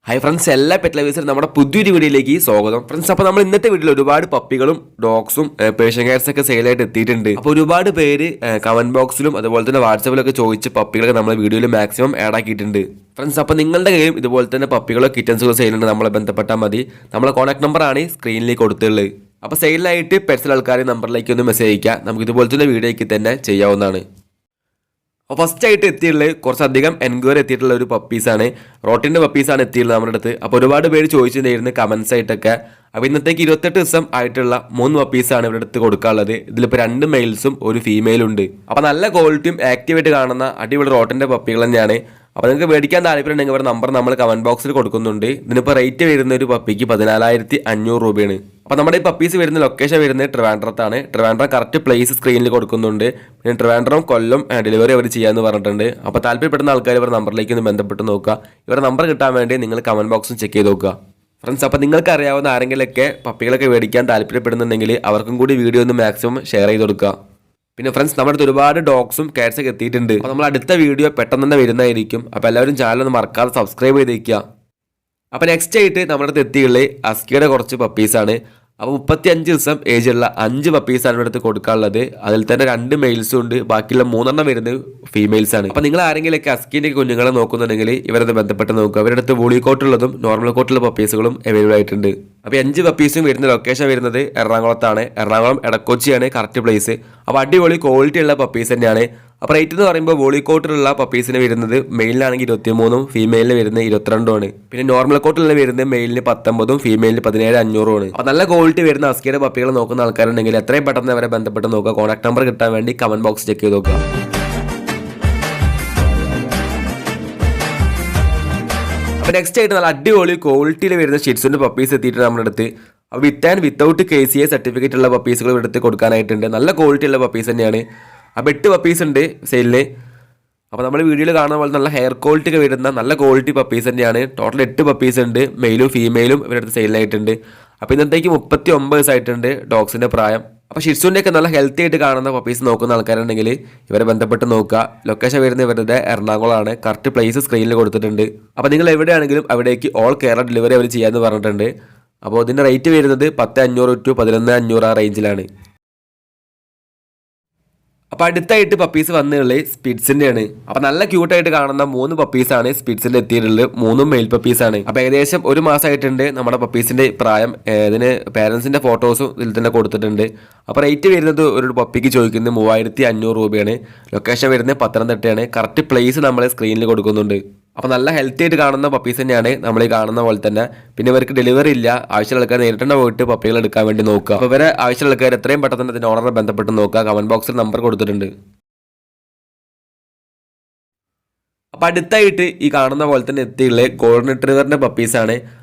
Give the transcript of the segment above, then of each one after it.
Hi friends, എല്ലാ pet ലവേഴ്സിനും നമ്മുടെ പുതിയൊരു വീഡിയോയിലേക്ക് സ്വാഗതം. ഫ്രണ്ട്സ്, അപ്പോൾ നമ്മൾ ഇന്നത്തെ വീഡിയോയിൽ ഒരുപാട് പപ്പികളും ഡോഗ്സും പേർഷ്യൻ കാറ്റ്സ് ഒക്കെ സെയിലായിട്ട് എത്തിയിട്ടുണ്ട്. അപ്പോൾ ഒരുപാട് പേര് കമന്റ് ബോക്സിലും അതുപോലെ തന്നെ വാട്സാപ്പിലൊക്കെ ചോദിച്ച് പപ്പികളൊക്കെ നമ്മൾ വീഡിയോയിൽ മാക്സിമം ആഡ് ആക്കിയിട്ടുണ്ട്. ഫ്രണ്ട്സ്, അപ്പോൾ നിങ്ങളുടെ കയ്യിലും ഇതുപോലെ തന്നെ പപ്പികളോ കിറ്റൻസുകളോ സെയിലുണ്ട്, നമ്മളെ ബന്ധപ്പെട്ടാൽ മതി. നമ്മളെ കോൺടാക്ട് നമ്പറാണ് സ്ക്രീനിലേക്ക് കൊടുത്തുള്ളത്. അപ്പോൾ സെയിലായിട്ട് പെറ്റ്സിൽ ആൾക്കാർ നമ്പറിലേക്ക് ഒന്ന് മെസ്സേജ് അയക്കുക. നമുക്ക് ഇതുപോലത്തെ വീഡിയോയ്ക്ക് തന്നെ ചെയ്യാവുന്നതാണ്. അപ്പോൾ ഫസ്റ്റ് ആയിട്ട് എത്തിയുള്ളത് കുറച്ചധികം എൻക്വയറി എത്തിയിട്ടുള്ള ഒരു പപ്പീസാണ്. റോട്ടിൻ്റെ പപ്പീസാണ് എത്തിയുള്ളത് നമ്മുടെ അടുത്ത്. അപ്പോൾ ഒരുപാട് പേര് ചോദിച്ചിട്ടുണ്ടായിരുന്നു കമൻസ് ആയിട്ടൊക്കെ. അപ്പോൾ ഇന്നത്തേക്ക് 28 ദിവസം ആയിട്ടുള്ള 3 പപ്പീസാണ് ഇവിടെ അടുത്ത് കൊടുക്കാനുള്ളത്. ഇതിലിപ്പോൾ 2 മെയിൽസും ഒരു ഫീമെയിലും ഉണ്ട്. അപ്പോൾ നല്ല ക്വാളിറ്റിയും ആക്റ്റീവായിട്ട് കാണുന്ന അടിപൊളി റോട്ടിൻ്റെ പപ്പികൾ തന്നെയാണ്. അപ്പോൾ നിങ്ങൾക്ക് മേടിക്കാൻ താല്പര്യം ഉണ്ടെങ്കിൽ ഇവരുടെ നമ്പർ നമ്മൾ കമൻറ്റ് ബോക്സിൽ കൊടുക്കുന്നുണ്ട്. ഇതിനിപ്പോൾ റേറ്റ് വരുന്ന ഒരു പപ്പിക്ക് 14,500 രൂപയാണ്. അപ്പോൾ നമ്മുടെ ഈ പപ്പീസ് വരുന്ന ലൊക്കേഷൻ വരുന്നത് ട്രിവാൻഡ്രത്താണ്. ട്രിവാൻഡ്രം കറക്റ്റ് പ്ലേസ് സ്ക്രീനിൽ കൊടുക്കുന്നുണ്ട്. പിന്നെ ട്രിവാൻഡ്രം കൊല്ലം ഡെലിവറി അവർ ചെയ്യാമെന്ന് പറഞ്ഞിട്ടുണ്ട്. അപ്പോൾ താല്പര്യപ്പെടുന്ന ആൾക്കാർ ഇവരുടെ നമ്പറിലേക്ക് ഒന്ന് ബന്ധപ്പെട്ട് നോക്കുക. ഇവരുടെ നമ്പർ കിട്ടാൻ വേണ്ടി നിങ്ങൾ കമൻറ്റ് ബോക്സും ചെക്ക് ചെയ്ത് നോക്കുക. ഫ്രണ്ട്സ്, അപ്പോൾ നിങ്ങൾക്ക് അറിയാവുന്ന ആരെങ്കിലുമൊക്കെ പപ്പികളൊക്കെ മേടിക്കാൻ താല്പര്യപ്പെടുന്നുണ്ടെങ്കിൽ അവർക്കും കൂടി വീഡിയോ ഒന്ന് മാക്സിമം ഷെയർ ചെയ്ത് കൊടുക്കുക. പിന്നെ ഫ്രണ്ട്സ്, നമ്മുടെ അടുത്ത് ഒരുപാട് ഡോഗ്സും കാറ്റ്സൊക്കെ എത്തിയിട്ടുണ്ട്. അപ്പോൾ നമ്മൾ അടുത്ത വീഡിയോ പെട്ടെന്ന് തന്നെ വരുന്നതായിരിക്കും. അപ്പോൾ എല്ലാവരും ചാനൽ ഒന്ന് മറക്കാതെ സബ്സ്ക്രൈബ് ചെയ്തേക്കുക. അപ്പോൾ നെക്സ്റ്റ് ആയിട്ട് നമ്മുടെ അടുത്ത് എത്തിയുള്ളത് അസ്കിയുടെ കുറച്ച് പപ്പീസാണ്. അപ്പോൾ 35 ദിവസം ഏജുള്ള 5 പപ്പീസാണ് ഇവിടെ അടുത്ത് കൊടുക്കാനുള്ളത്. അതിൽ തന്നെ 2 മെയിൽസും ഉണ്ട്. ബാക്കിയുള്ള 3 വരുന്നത് ഫീമെയിൽസാണ്. അപ്പോൾ നിങ്ങൾ ആരെങ്കിലുമൊക്കെ അസ്കിൻ്റെ കുഞ്ഞുങ്ങളെ നോക്കുന്നുണ്ടെങ്കിൽ ഇവരത് ബന്ധപ്പെട്ട് നോക്കുക. അവരുടെ അടുത്ത് വോളി കോട്ടുള്ളതും നോർമൽ കോട്ടുള്ള പപ്പീസുകളും അവൈലബിൾ ആയിട്ടുണ്ട്. അപ്പോൾ 5 പപ്പീസും വരുന്ന ലൊക്കേഷൻ വരുന്നത് എറണാകുളത്താണ്. എറണാകുളം എടക്കൊച്ചിയാണ് കറക്റ്റ് പ്ലേസ്. അപ്പോൾ അടിപൊളി ക്വാളിറ്റി ഉള്ള പപ്പീസ് തന്നെയാണ്. അപ്പോൾ റേറ്റ് എന്ന് പറയുമ്പോൾ വോളി കോട്ടിലുള്ള പപ്പീസിന് വരുന്നത് മെയിലിനാണെങ്കിൽ 23ഉം ഫീമെയിലിന് വരുന്നത് 22ഉമാണ്. പിന്നെ നോർമൽ കോട്ടിലുള്ള വരുന്നത് മെയിലിന് 19ഉം ഫീമെയിലിന് 17,500ഉമാണ്. അപ്പോൾ നല്ല ക്വാളിറ്റി വരുന്ന അസ്കിയുടെ പപ്പികൾ നോക്കുന്ന ആൾക്കാരുണ്ടെങ്കിൽ എത്രയും പെട്ടെന്ന് അവരെ ബന്ധപ്പെട്ട് നോക്കുക. കോൺടാക്ട് നമ്പർ കിട്ടാൻ വേണ്ടി കമന്റ് ബോക്സ് ചെക്ക് ചെയ്ത് നോക്കുക. അപ്പോൾ നെക്സ്റ്റ് ആയിട്ട് നല്ല അടിപൊളി ക്വാളിറ്റിയിൽ വരുന്ന ഷിറ്റ്സിൻ്റെ പപ്പീസ് എത്തിയിട്ട് നമ്മുടെ അടുത്ത്. അപ്പോൾ വിത്ത് ആൻഡ് വിത്തൗട്ട് KCA സർട്ടിഫിക്കറ്റ് ഉള്ള പപ്പീസുകൾ ഇവിടെ അടുത്ത് കൊടുക്കാനായിട്ടുണ്ട്. നല്ല ക്വാളിറ്റി ഉള്ള പപ്പീസ് തന്നെയാണ്. അപ്പോൾ 8 പപ്പീസ് ഉണ്ട് സെയിലിന്. അപ്പോൾ നമ്മൾ വീഡിയോയിൽ കാണുന്ന പോലെ നല്ല ഹെയർ ക്വാളിറ്റി ഒക്കെ വരുന്ന നല്ല ക്വാളിറ്റി പപ്പീസ് തന്നെയാണ്. ടോട്ടൽ 8 പപ്പീസ് ഉണ്ട്. മെയിലും ഫീമെയിലും ഇവരുടെ അടുത്ത് സെയിലിനായിട്ടുണ്ട്. അപ്പോൾ ഇന്നത്തേക്ക് 39 ദിവസമായിട്ടുണ്ട് ഡോഗ്സിൻ്റെ പ്രായം. അപ്പോൾ ഷിറ്റ്സുൻ്റെ ഒക്കെ നല്ല ഹെൽത്തി ആയിട്ട് കാണുന്ന പപ്പീസ് നോക്കുന്ന ആൾക്കാരുണ്ടെങ്കിൽ ഇവരെ ബന്ധപ്പെട്ട് നോക്കുക. ലൊക്കേഷൻ വരുന്നത് ഇവരുടെ എറണാകുളമാണ്. കറക്റ്റ് പ്ലേസ് സ്ക്രീനിൽ കൊടുത്തിട്ടുണ്ട്. അപ്പോൾ നിങ്ങൾ എവിടെയാണെങ്കിലും അവിടേക്ക് ഓൾ കേരള ഡെലിവറി അവർ ചെയ്യാമെന്ന് പറഞ്ഞിട്ടുണ്ട്. അപ്പോൾ ഇതിൻ്റെ റേറ്റ് വരുന്നത് 10,500 to 11,500 ആ റേഞ്ചിലാണ്. അപ്പോൾ അടുത്തായിട്ട് പപ്പീസ് വന്നുള്ളത് സ്പിറ്റ്സിൻ്റെയാണ്. അപ്പോൾ നല്ല ക്യൂട്ടായിട്ട് കാണുന്ന 3 പപ്പീസാണ് സ്പിറ്റ്സിൻ്റെ എത്തിയിട്ടുള്ളത്. 3 മെയിൽ പപ്പീസാണ്. അപ്പോൾ ഏകദേശം 1 മാസമായിട്ടുണ്ട് നമ്മുടെ പപ്പീസിൻ്റെ പ്രായം. ഇതിന് പേരൻസിൻ്റെ ഫോട്ടോസും ഇതിൽ തന്നെ കൊടുത്തിട്ടുണ്ട്. അപ്പോൾ റേറ്റ് വരുന്നത് ഒരു പപ്പിക്ക് ചോദിക്കുന്നത് 3,500 രൂപയാണ്. ലൊക്കേഷൻ വരുന്നത് പത്തനംതിട്ടയാണ്. കറക്റ്റ് പ്ലേസ് നമ്മൾ സ്ക്രീനിൽ കൊടുക്കുന്നുണ്ട്. അപ്പോൾ നല്ല ഹെൽത്തി ആയിട്ട് കാണുന്ന പപ്പീസ് തന്നെയാണ് നമ്മൾ ഈ കാണുന്ന പോലെ തന്നെ. പിന്നെ ഇവർക്ക് ഡെലിവറി ഇല്ല. ആവശ്യമുള്ള ആൾക്കാർ നേരിട്ട് തന്നെ പോയിട്ട് പപ്പികൾ എടുക്കാൻ വേണ്ടി നോക്കുക. അപ്പോൾ ഇവരെ ആവശ്യമുള്ള ആൾക്കാർ എത്രയും പെട്ടെന്ന് തന്നെ ഇതിന് ഓണറെ ബന്ധപ്പെട്ട് നോക്കുക. കമന്റ് ബോക്സിൽ നമ്പർ കൊടുത്തിട്ടുണ്ട്. അപ്പോൾ അടുത്തായിട്ട് ഈ കാണുന്ന പോലെ തന്നെ എത്തിയുള്ള ഗോൾഡൻ റിട്രീവറിൻ്റെ പപ്പീസാണ്.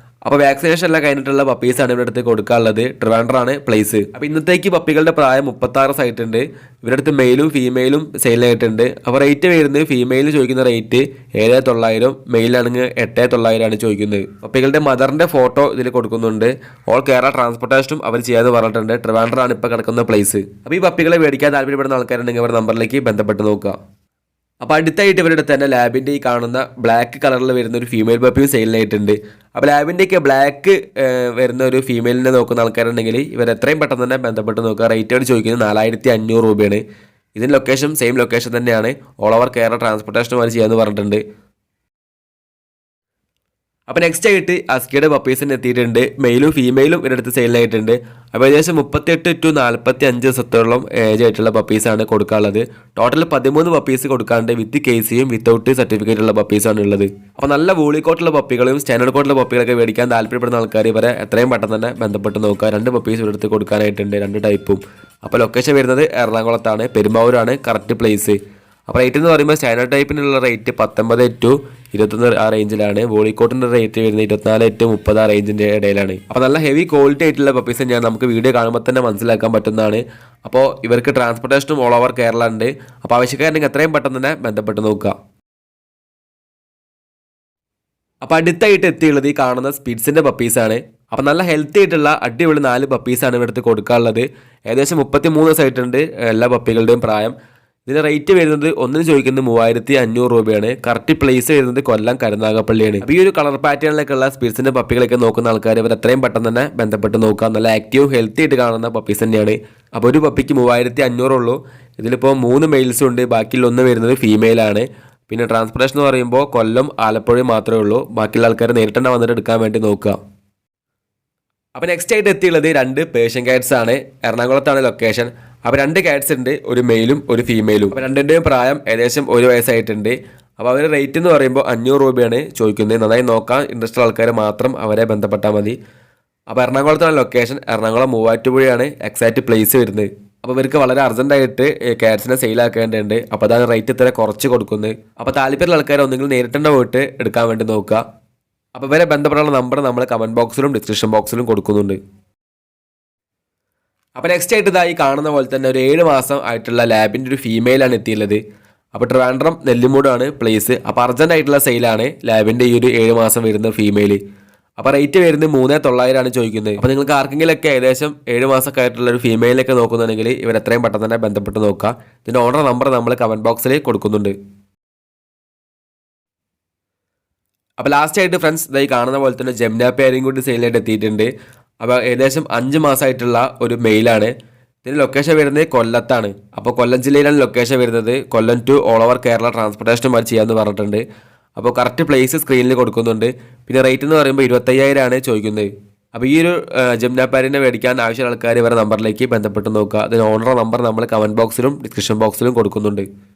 അപ്പോൾ വാക്സിനേഷൻ എല്ലാം കഴിഞ്ഞിട്ടുള്ള പപ്പീസാണ് ഇവിടെ അടുത്ത് കൊടുക്കാനുള്ളത്. ട്രിവാൻഡ്രമാണ് പ്ലേസ്. അപ്പോൾ ഇന്നത്തേക്ക് പപ്പികളുടെ പ്രായം 36 ദിവസമായിട്ടുണ്ട്. ഇവരുടെ അടുത്ത് മെയിലും ഫീമെയിലും സെയിലായിട്ടുണ്ട്. അപ്പോൾ റേറ്റ് വരുന്നത് ഫീമെയിലിന് ചോദിക്കുന്ന റേറ്റ് 7,900, മെയിലാണെങ്കിൽ 8,900 ചോദിക്കുന്നത്. പപ്പികളുടെ മദറിൻ്റെ ഫോട്ടോ ഇതിൽ കൊടുക്കുന്നുണ്ട്. ഓൾ കേരള ട്രാൻസ്പോർട്ടേഷനും അവർ ചെയ്യാമെന്ന് പറഞ്ഞിട്ടുണ്ട്. ട്രിവാൻഡ്രമാണ് ഇപ്പോൾ കിടക്കുന്ന പ്ലേസ്. അപ്പോൾ ഈ പപ്പികളെ മേടിക്കാൻ താല്പര്യപ്പെടുന്ന ആൾക്കാരുണ്ടെങ്കിൽ അവരുടെ നമ്പറിലേക്ക് ബന്ധപ്പെട്ട് നോക്കുക. അപ്പോൾ അടുത്തായിട്ട് ഇവരുടെ തന്നെ ലാബിൻ്റെ ഈ കാണുന്ന ബ്ലാക്ക് കളറിൽ വരുന്ന ഒരു ഫീമെയിൽ പപ്പിയും സെയിലിനായിട്ടുണ്ട്. അപ്പോൾ ലാബിൻ്റെയൊക്കെ ബ്ലാക്ക് വരുന്ന ഒരു ഫീമെയിലിനെ നോക്കുന്ന ആൾക്കാരുണ്ടെങ്കിൽ ഇവർ എത്രയും പെട്ടെന്ന് തന്നെ ബന്ധപ്പെട്ട് നോക്കുക. റേറ്റ് അവർ ചോദിക്കുന്നത് 4,500 രൂപയാണ്. ഇതിൻ്റെ ലൊക്കേഷൻ സെയിം ലൊക്കേഷൻ തന്നെയാണ്. ഓൾ ഓവർ കേരള ട്രാൻസ്പോർട്ടേഷനും അവർ ചെയ്യാമെന്ന് പറഞ്ഞിട്ടുണ്ട്. അപ്പോൾ നെക്സ്റ്റ് ആയിട്ട് അസ്കിയുടെ പപ്പീസിന് എത്തിയിട്ടുണ്ട്. മെയിലും ഫീമെയിലും ഇവരടുത്ത് സെയിലായിട്ടുണ്ട്. അപ്പോൾ ഏകദേശം 38 to 45 ദിവസത്തോളം ഏജ് ആയിട്ടുള്ള പപ്പീസാണ് കൊടുക്കാനുള്ളത്. ടോട്ടൽ 13 പപ്പീസ് കൊടുക്കാണ്ട് വിത്ത് KCയും വിത്തൗട്ട് സർട്ടിഫിക്കറ്റ് ഉള്ള പപ്പീസാണ് ഉള്ളത്. അപ്പോൾ നല്ല വോളിക്കോട്ടുള്ള പപ്പികളും സ്റ്റാൻഡേർഡ് കോട്ടുള്ള പപ്പികളൊക്കെ മേടിക്കാൻ താല്പര്യപ്പെടുന്ന ആൾക്കാർ ഇവരെ എത്രയും പെട്ടെന്ന് തന്നെ ബന്ധപ്പെട്ട് നോക്കുക. 2 പപ്പീസ് ഇവരടുത്ത് കൊടുക്കാനായിട്ടുണ്ട്, 2 ടൈപ്പും. അപ്പോൾ ലൊക്കേഷൻ വരുന്നത് എറണാകുളത്താണ്, പെരുമ്പാവൂരാണ് കറക്റ്റ് പ്ലേസ്. അപ്പോൾ റേറ്റ് എന്ന് പറയുമ്പോൾ സ്റ്റാൻഡേർഡ് ടൈപ്പിനുള്ള റേറ്റ് 19 to 21 ആ റേഞ്ചിലാണ്. വോളിക്കോട്ടിൻ്റെ റേറ്റ് വരുന്നത് 24 to 30 ആ റേഞ്ചിൻ്റെ ഇടയിലാണ്. അപ്പോൾ നല്ല ഹെവി ക്വാളിറ്റി ആയിട്ടുള്ള പപ്പീസ് ഞാൻ നമുക്ക് വീഡിയോ കാണുമ്പോൾ തന്നെ മനസ്സിലാക്കാൻ പറ്റുന്നതാണ്. അപ്പോൾ ഇവർക്ക് ട്രാൻസ്പോർട്ടേഷനും ഓൾ ഓവർ കേരള ഉണ്ട്. അപ്പോൾ ആവശ്യക്കാരുണ്ടെങ്കിൽ എത്രയും പെട്ടെന്ന് തന്നെ ബന്ധപ്പെട്ട് നോക്കുക. അപ്പോൾ അടുത്തായിട്ട് എത്തിയുള്ളത് ഈ കാണുന്ന സ്പിറ്റ്സിൻ്റെ പപ്പീസാണ്. അപ്പോൾ നല്ല ഹെൽത്തി ആയിട്ടുള്ള അടിപൊളി 4 പപ്പീസാണ് ഇവിടുത്തെ കൊടുക്കാനുള്ളത്. ഏകദേശം 33 ദിവസമായിട്ടുണ്ട് എല്ലാ പപ്പികളുടെയും പ്രായം. ഇതിന്റെ റേറ്റ് വരുന്നത് ഒന്നിന് ചോദിക്കുന്നത് 3500 രൂപയാണ്. കറക്റ്റ് പ്ലേസ് വരുന്നത് കൊല്ലം കരുനാഗപ്പള്ളിയാണ്. അപ്പോൾ ഈ ഒരു കളർ പാറ്റേണിലേക്കുള്ള സ്പിറ്റ്സിന്റെ പപ്പികളൊക്കെ നോക്കുന്ന ആൾക്കാർ ഇവർ എത്രയും പെട്ടെന്ന് തന്നെ ബന്ധപ്പെട്ട് നോക്കുക. നല്ല ആക്റ്റീവ് ഹെൽത്തി ആയിട്ട് കാണുന്ന പപ്പീസ് തന്നെയാണ്. അപ്പോൾ ഒരു പപ്പിക്ക് 3500 ഉള്ളൂ. ഇതിലിപ്പോൾ 3 മെയിൽസും ഉണ്ട്, ബാക്കിയുള്ള ഒന്ന് വരുന്നത് ഫീമെയിലാണ്. പിന്നെ ട്രാൻസ്പോർട്ടേഷൻ എന്ന് പറയുമ്പോൾ കൊല്ലം ആലപ്പുഴ മാത്രമേ ഉള്ളൂ. ബാക്കിയുള്ള ആൾക്കാർ നേരിട്ട് തന്നെ വന്നിട്ട് എടുക്കാൻ വേണ്ടി നോക്കുക. അപ്പോൾ നെക്സ്റ്റ് ആയിട്ട് എത്തിയുള്ളത് 2 പേർഷ്യൻ കാറ്റ്സ് ആണ്. എറണാകുളത്താണ് ലൊക്കേഷൻ. അപ്പോൾ 2 കാറ്റ്സ് ഉണ്ട്, ഒരു മെയിലും ഒരു ഫീമെയിലും. അപ്പോൾ രണ്ടിൻ്റെയും പ്രായം ഏകദേശം 1 വയസ്സായിട്ടുണ്ട്. അപ്പോൾ അവർ റേറ്റ് എന്ന് പറയുമ്പോൾ 500 രൂപയാണ് ചോദിക്കുന്നത്. നന്നായി നോക്കാൻ ഇൻട്രസ്റ്റ് ആൾക്കാർ മാത്രം അവരെ ബന്ധപ്പെട്ടാൽ മതി. അപ്പോൾ എറണാകുളത്താണ് ലൊക്കേഷൻ. എറണാകുളം മൂവാറ്റുപുഴയാണ് എക്സാക്റ്റ് പ്ലേസ് വരുന്നത്. അപ്പോൾ ഇവർക്ക് വളരെ അർജൻറ്റായിട്ട് കാറ്റ്സിനെ സെയിലാക്കേണ്ടതുണ്ട്. അപ്പോൾ അതാണ് റേറ്റ് ഇത്ര കുറച്ച് കൊടുക്കുന്നത്. അപ്പോൾ താല്പര്യമുള്ള ആൾക്കാർ ഒന്നെങ്കിൽ നേരിട്ട് തന്നെ പോയിട്ട് എടുക്കാൻ വേണ്ടി നോക്കുക. അപ്പോൾ ഇവരെ ബന്ധപ്പെടാനുള്ള നമ്പർ നമ്മൾ കമൻറ്റ് ബോക്സിലും ഡിസ്ക്രിപ്ഷൻ ബോക്സിലും കൊടുക്കുന്നുണ്ട്. അപ്പോൾ നെക്സ്റ്റ് ആയിട്ട് ഇതായി കാണുന്ന പോലെ തന്നെ ഒരു 7 മാസം ആയിട്ടുള്ള ലാബിൻ്റെ ഒരു ഫീമെയിലാണ് എത്തിയുള്ളത്. അപ്പോൾ ട്രിവാൻഡ്രം നെല്ലിമൂടാണ് പ്ലേസ്. അപ്പോൾ അർജൻറ്റ് ആയിട്ടുള്ള സെയിലാണ് ലാബിൻ്റെ ഈ ഒരു 7 മാസം വരുന്ന ഫീമെയിൽ. അപ്പോൾ റേറ്റ് വരുന്നത് 3900 ചോദിക്കുന്നത്. അപ്പോൾ നിങ്ങൾക്ക് ആർക്കെങ്കിലൊക്കെ ഏകദേശം 7 മാസമൊക്കെ ആയിട്ടുള്ള ഒരു ഫീമെയിലൊക്കെ നോക്കുന്നുണ്ടെങ്കിൽ ഇവർ എത്രയും പെട്ടെന്ന് തന്നെ ബന്ധപ്പെട്ട് നോക്കുക. ഇതിൻ്റെ ഓർഡർ നമ്പർ നമ്മൾ കമൻറ്റ് ബോക്സിൽ കൊടുക്കുന്നുണ്ട്. അപ്പോൾ ലാസ്റ്റ് ആയിട്ട് ഫ്രണ്ട്സ് ഇതായി കാണുന്ന പോലെ തന്നെ ജെമിന പേരും കൂടി സെയിലായിട്ട് എത്തിയിട്ടുണ്ട്. അപ്പോൾ ഏകദേശം 5 മാസമായിട്ടുള്ള ഒരു മെയിലാണ്. ഇതിന് ലൊക്കേഷൻ വരുന്നത് കൊല്ലത്താണ്. അപ്പോൾ കൊല്ലം ജില്ലയിലാണ് ലൊക്കേഷൻ വരുന്നത്. കൊല്ലം ടു ഓൾ ഓവർ കേരള ട്രാൻസ്പോർട്ടേഷനുമായി ചെയ്യാമെന്ന് പറഞ്ഞിട്ടുണ്ട്. അപ്പോൾ കറക്റ്റ് പ്ലേസ് സ്ക്രീനിൽ കൊടുക്കുന്നുണ്ട്. പിന്നെ റേറ്റ് എന്ന് പറയുമ്പോൾ 25,000 ചോദിക്കുന്നത്. അപ്പോൾ ഈ ഒരു ജെമിന പാരിനെ മേടിക്കാൻ ആവശ്യമുള്ള ആൾക്കാർ ഇവരുടെ നമ്പറിലേക്ക് ബന്ധപ്പെട്ട് നോക്കുക. അതിന് ഓണർ നമ്പർ നമ്മൾ കമൻറ്റ് ബോക്സിലും ഡിസ്ക്രിപ്ഷൻ ബോക്സിലും കൊടുക്കുന്നുണ്ട്.